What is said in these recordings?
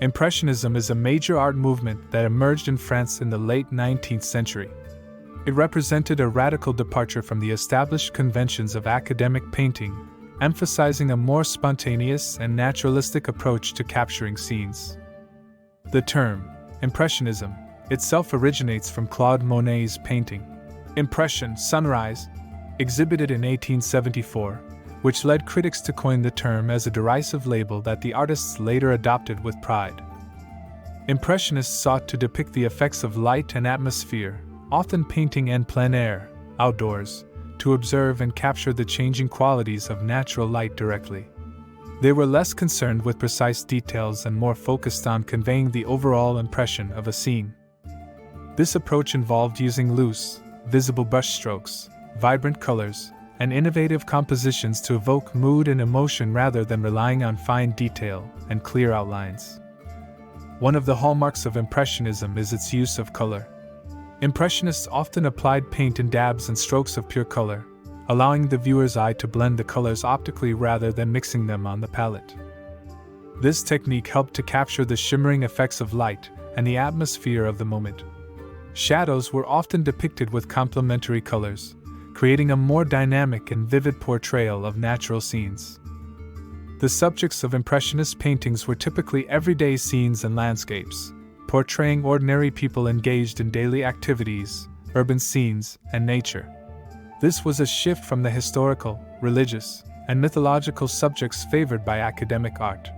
Impressionism is a major art movement that emerged in France in the late 19th century. It represented a radical departure from the established conventions of academic painting, emphasizing a more spontaneous and naturalistic approach to capturing scenes. The term, Impressionism, itself originates from Claude Monet's painting, Impression, Sunrise, exhibited in 1874, which led critics to coin the term as a derisive label that the artists later adopted with pride. Impressionists sought to depict the effects of light and atmosphere, often painting en plein air, outdoors, to observe and capture the changing qualities of natural light directly. They were less concerned with precise details and more focused on conveying the overall impression of a scene. This approach involved using loose, visible brushstrokes, vibrant colors, and innovative compositions to evoke mood and emotion rather than relying on fine detail and clear outlines. One of the hallmarks of Impressionism is its use of color. Impressionists often applied paint in dabs and strokes of pure color, allowing the viewer's eye to blend the colors optically rather than mixing them on the palette. This technique helped to capture the shimmering effects of light and the atmosphere of the moment. Shadows were often depicted with complementary colors, creating a more dynamic and vivid portrayal of natural scenes. The subjects of Impressionist paintings were typically everyday scenes and landscapes, portraying ordinary people engaged in daily activities, urban scenes, and nature. This was a shift from the historical, religious, and mythological subjects favored by academic art.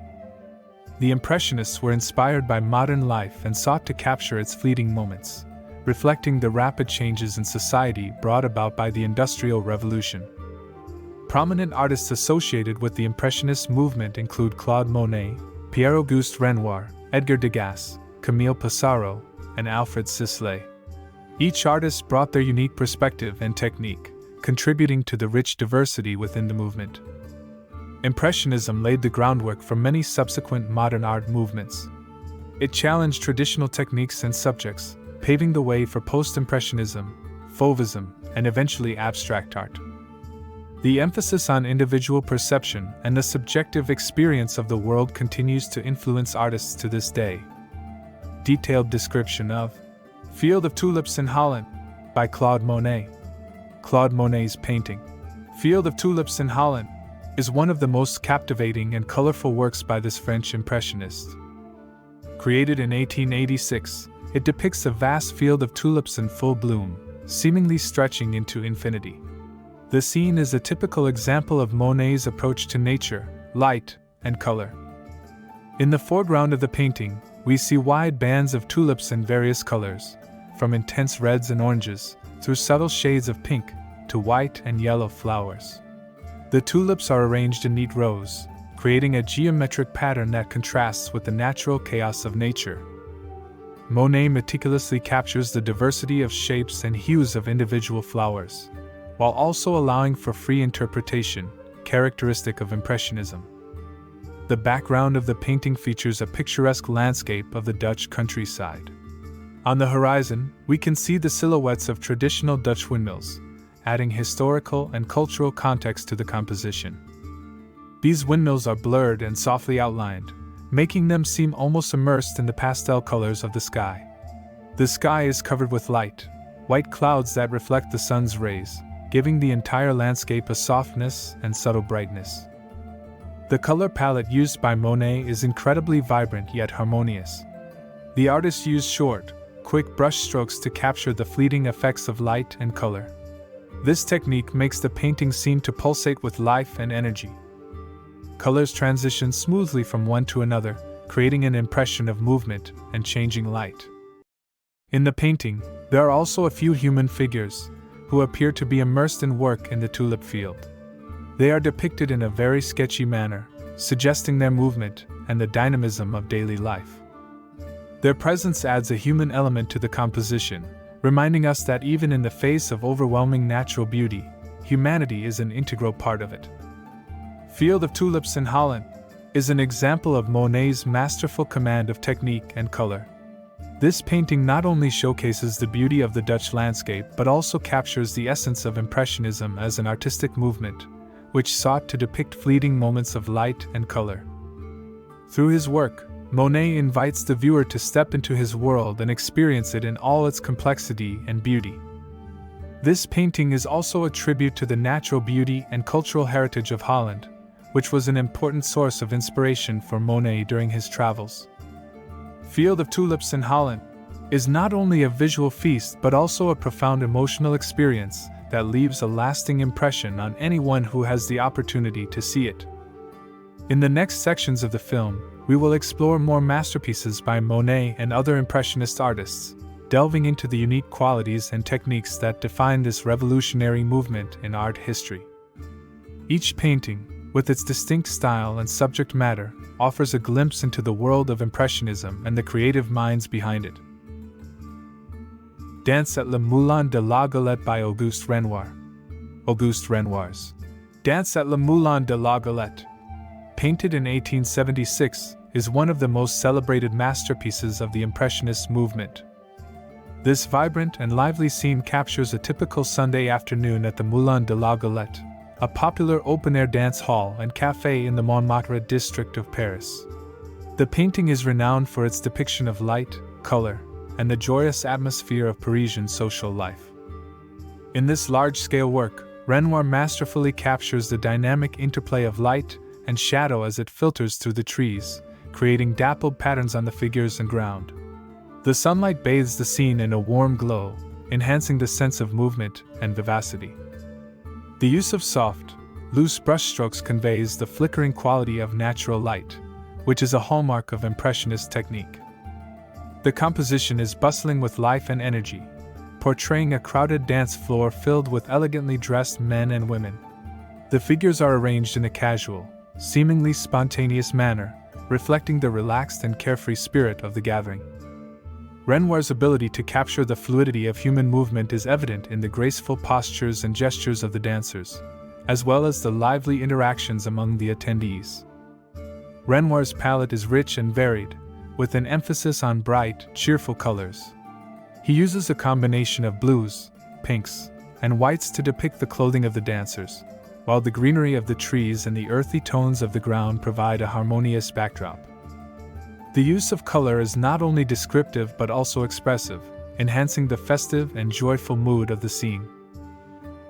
The Impressionists were inspired by modern life and sought to capture its fleeting moments, reflecting the rapid changes in society brought about by the Industrial Revolution. Prominent artists associated with the Impressionist movement include Claude Monet, Pierre-Auguste Renoir, Edgar Degas, Camille Pissarro, and Alfred Sisley. Each artist brought their unique perspective and technique, contributing to the rich diversity within the movement. Impressionism laid the groundwork for many subsequent modern art movements. It challenged traditional techniques and subjects, paving the way for post-impressionism, fauvism, and eventually abstract art. The emphasis on individual perception and the subjective experience of the world continues to influence artists to this day. Detailed description of Field of Tulips in Holland by Claude Monet. Claude Monet's painting, Field of Tulips in Holland, is one of the most captivating and colorful works by this French impressionist. Created in 1886, it depicts a vast field of tulips in full bloom, seemingly stretching into infinity. The scene is a typical example of Monet's approach to nature, light, and color. In the foreground of the painting, we see wide bands of tulips in various colors, from intense reds and oranges, through subtle shades of pink, to white and yellow flowers. The tulips are arranged in neat rows, creating a geometric pattern that contrasts with the natural chaos of nature. Monet meticulously captures the diversity of shapes and hues of individual flowers, while also allowing for free interpretation, characteristic of Impressionism. The background of the painting features a picturesque landscape of the Dutch countryside. On the horizon, we can see the silhouettes of traditional Dutch windmills, adding historical and cultural context to the composition. These windmills are blurred and softly outlined, making them seem almost immersed in the pastel colors of the sky. The sky is covered with light, white clouds that reflect the sun's rays, giving the entire landscape a softness and subtle brightness. The color palette used by Monet is incredibly vibrant yet harmonious. The artist used short, quick brush strokes to capture the fleeting effects of light and color. This technique makes the painting seem to pulsate with life and energy. Colors transition smoothly from one to another, creating an impression of movement and changing light. In the painting, there are also a few human figures, who appear to be immersed in work in the tulip field. They are depicted in a very sketchy manner, suggesting their movement and the dynamism of daily life. Their presence adds a human element to the composition, reminding us that even in the face of overwhelming natural beauty, humanity is an integral part of it. Field of Tulips in Holland is an example of Monet's masterful command of technique and color. This painting not only showcases the beauty of the Dutch landscape but also captures the essence of Impressionism as an artistic movement, which sought to depict fleeting moments of light and color. Through his work, Monet invites the viewer to step into his world and experience it in all its complexity and beauty. This painting is also a tribute to the natural beauty and cultural heritage of Holland, which was an important source of inspiration for Monet during his travels. Field of Tulips in Holland is not only a visual feast but also a profound emotional experience that leaves a lasting impression on anyone who has the opportunity to see it. In the next sections of the film, we will explore more masterpieces by Monet and other Impressionist artists, delving into the unique qualities and techniques that define this revolutionary movement in art history. Each painting, with its distinct style and subject matter, offers a glimpse into the world of Impressionism and the creative minds behind it. Dance at le Moulin de la Galette by Auguste Renoir. Auguste Renoir's Dance at le Moulin de la Galette, painted in 1876, is one of the most celebrated masterpieces of the Impressionist movement. This vibrant and lively scene captures a typical Sunday afternoon at the Moulin de la Galette, a popular open-air dance hall and café in the Montmartre district of Paris. The painting is renowned for its depiction of light, color, and the joyous atmosphere of Parisian social life. In this large-scale work, Renoir masterfully captures the dynamic interplay of light and shadow as it filters through the trees, creating dappled patterns on the figures and ground. The sunlight bathes the scene in a warm glow, enhancing the sense of movement and vivacity. The use of soft, loose brushstrokes conveys the flickering quality of natural light, which is a hallmark of Impressionist technique. The composition is bustling with life and energy, portraying a crowded dance floor filled with elegantly dressed men and women. The figures are arranged in a casual, seemingly spontaneous manner, reflecting the relaxed and carefree spirit of the gathering. Renoir's ability to capture the fluidity of human movement is evident in the graceful postures and gestures of the dancers, as well as the lively interactions among the attendees. Renoir's palette is rich and varied, with an emphasis on bright, cheerful colors. He uses a combination of blues, pinks, and whites to depict the clothing of the dancers, while the greenery of the trees and the earthy tones of the ground provide a harmonious backdrop. The use of color is not only descriptive but also expressive, enhancing the festive and joyful mood of the scene.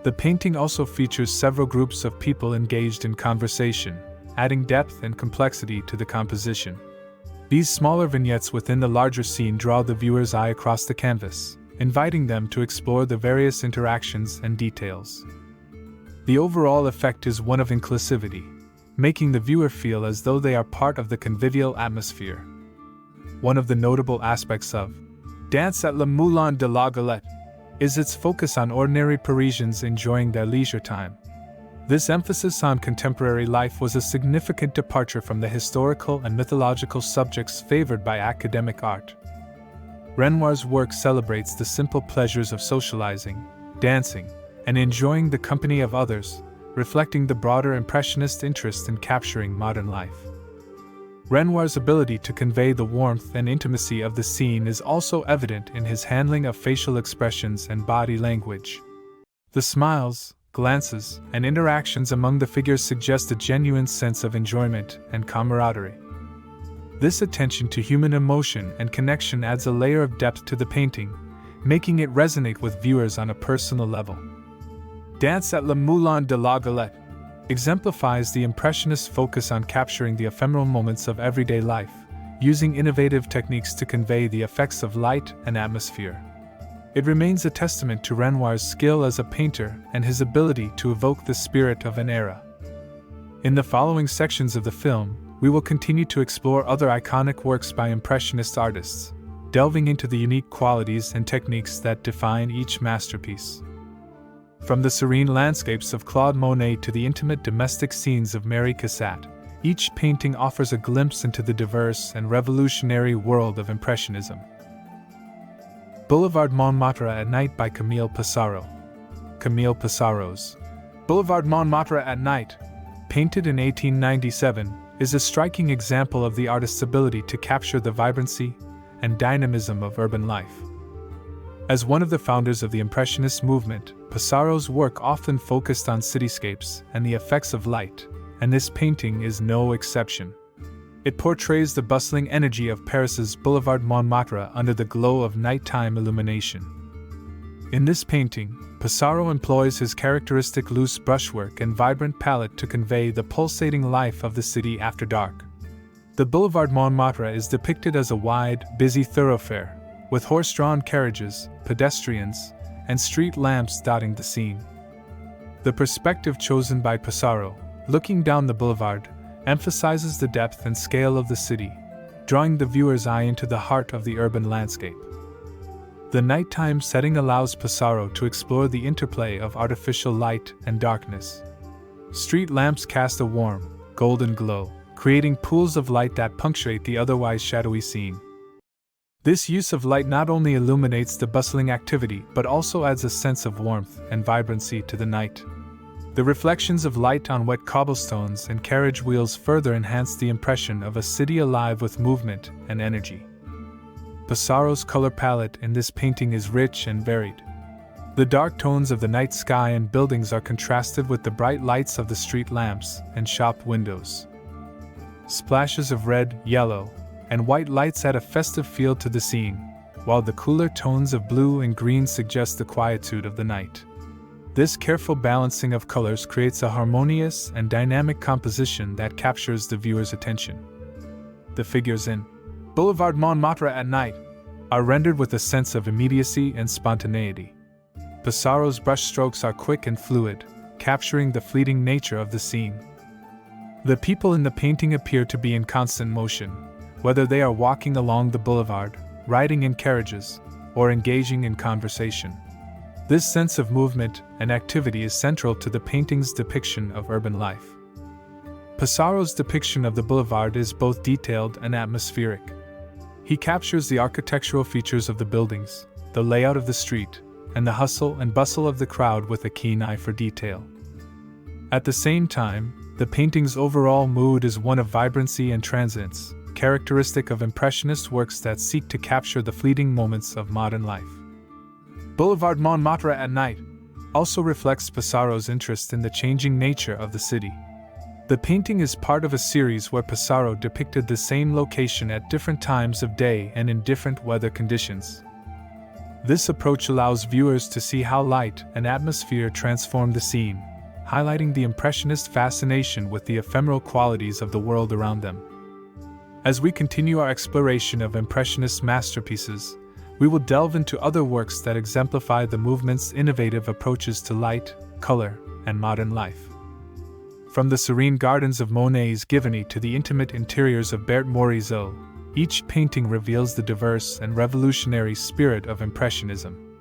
The painting also features several groups of people engaged in conversation, adding depth and complexity to the composition. These smaller vignettes within the larger scene draw the viewer's eye across the canvas, inviting them to explore the various interactions and details. The overall effect is one of inclusivity, making the viewer feel as though they are part of the convivial atmosphere. One of the notable aspects of Dance at le Moulin de la Galette is its focus on ordinary Parisians enjoying their leisure time. This emphasis on contemporary life was a significant departure from the historical and mythological subjects favored by academic art. Renoir's work celebrates the simple pleasures of socializing, dancing, and enjoying the company of others, reflecting the broader Impressionist interest in capturing modern life. Renoir's ability to convey the warmth and intimacy of the scene is also evident in his handling of facial expressions and body language. The smiles, glances, and interactions among the figures suggest a genuine sense of enjoyment and camaraderie. This attention to human emotion and connection adds a layer of depth to the painting, making it resonate with viewers on a personal level. Dance at le Moulin de la Galette exemplifies the Impressionist focus on capturing the ephemeral moments of everyday life, using innovative techniques to convey the effects of light and atmosphere. It remains a testament to Renoir's skill as a painter and his ability to evoke the spirit of an era. In the following sections of the film, we will continue to explore other iconic works by Impressionist artists, delving into the unique qualities and techniques that define each masterpiece. From the serene landscapes of Claude Monet to the intimate domestic scenes of Mary Cassatt, each painting offers a glimpse into the diverse and revolutionary world of Impressionism. Boulevard Montmartre at Night by Camille Pissarro. Camille Pissarro's Boulevard Montmartre at Night, painted in 1897, is a striking example of the artist's ability to capture the vibrancy and dynamism of urban life. As one of the founders of the Impressionist movement, Pissarro's work often focused on cityscapes and the effects of light, and this painting is no exception. It portrays the bustling energy of Paris's Boulevard Montmartre under the glow of nighttime illumination. In this painting, Pissarro employs his characteristic loose brushwork and vibrant palette to convey the pulsating life of the city after dark. The Boulevard Montmartre is depicted as a wide, busy thoroughfare, with horse-drawn carriages, pedestrians, and street lamps dotting the scene. The perspective chosen by Pissarro, looking down the boulevard, emphasizes the depth and scale of the city, drawing the viewer's eye into the heart of the urban landscape. The nighttime setting allows Pissarro to explore the interplay of artificial light and darkness. Street lamps cast a warm, golden glow, creating pools of light that punctuate the otherwise shadowy scene. This use of light not only illuminates the bustling activity but also adds a sense of warmth and vibrancy to the night. The reflections of light on wet cobblestones and carriage wheels further enhance the impression of a city alive with movement and energy. Pissarro's color palette in this painting is rich and varied. The dark tones of the night sky and buildings are contrasted with the bright lights of the street lamps and shop windows. Splashes of red, yellow, and white lights add a festive feel to the scene, while the cooler tones of blue and green suggest the quietude of the night. This careful balancing of colors creates a harmonious and dynamic composition that captures the viewer's attention. The figures in Boulevard Montmartre at night are rendered with a sense of immediacy and spontaneity. Pissarro's brushstrokes are quick and fluid, capturing the fleeting nature of the scene. The people in the painting appear to be in constant motion, whether they are walking along the boulevard, riding in carriages, or engaging in conversation. This sense of movement and activity is central to the painting's depiction of urban life. Pissarro's depiction of the boulevard is both detailed and atmospheric. He captures the architectural features of the buildings, the layout of the street, and the hustle and bustle of the crowd with a keen eye for detail. At the same time, the painting's overall mood is one of vibrancy and transience, characteristic of Impressionist works that seek to capture the fleeting moments of modern life. Boulevard Montmartre at night also reflects Pissarro's interest in the changing nature of the city. The painting is part of a series where Pissarro depicted the same location at different times of day and in different weather conditions. This approach allows viewers to see how light and atmosphere transform the scene, highlighting the Impressionist fascination with the ephemeral qualities of the world around them. As we continue our exploration of Impressionist masterpieces, we will delve into other works that exemplify the movement's innovative approaches to light, color, and modern life. From the serene gardens of Monet's Givony to the intimate interiors of Berthe Morisot, each painting reveals the diverse and revolutionary spirit of Impressionism.